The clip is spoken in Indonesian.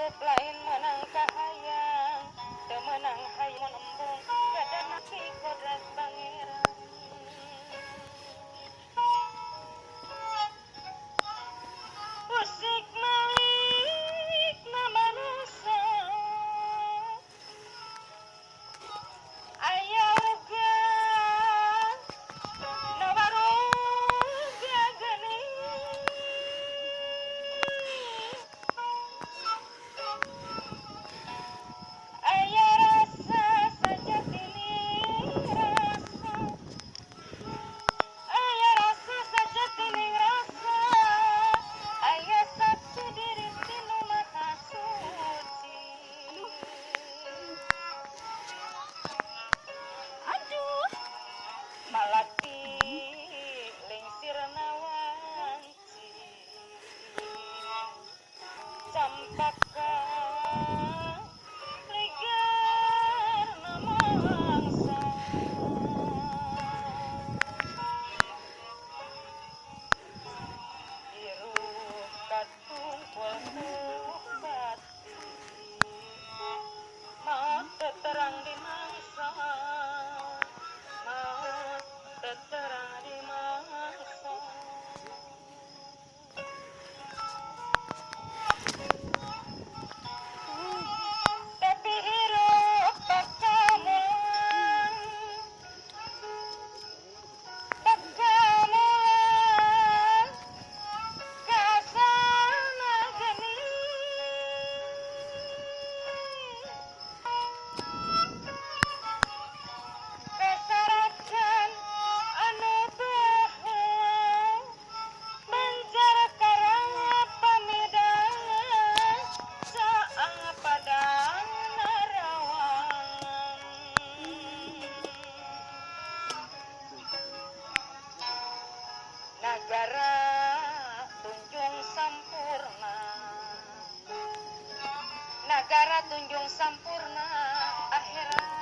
hirup lain menang kahayang temenang hayang embung gadan nasi kodrat pangeran usik malik na manusia ayaw ga nawaruga gani aya rasa saja tining rasa aya rasa saja tining rasa aya satu diri tinu maha suci aduh malati lingsir nawanci campaka ligar namangsa hirup katumpul bati maut teterang di mangsa maut teterang di mangsa tapi hirup pekamuan kasana geni kasarakan anu bahwa menjar karang pamidangan saang padang narawangan nagara tunjung sampurna nagara tunjung sampurna akhirat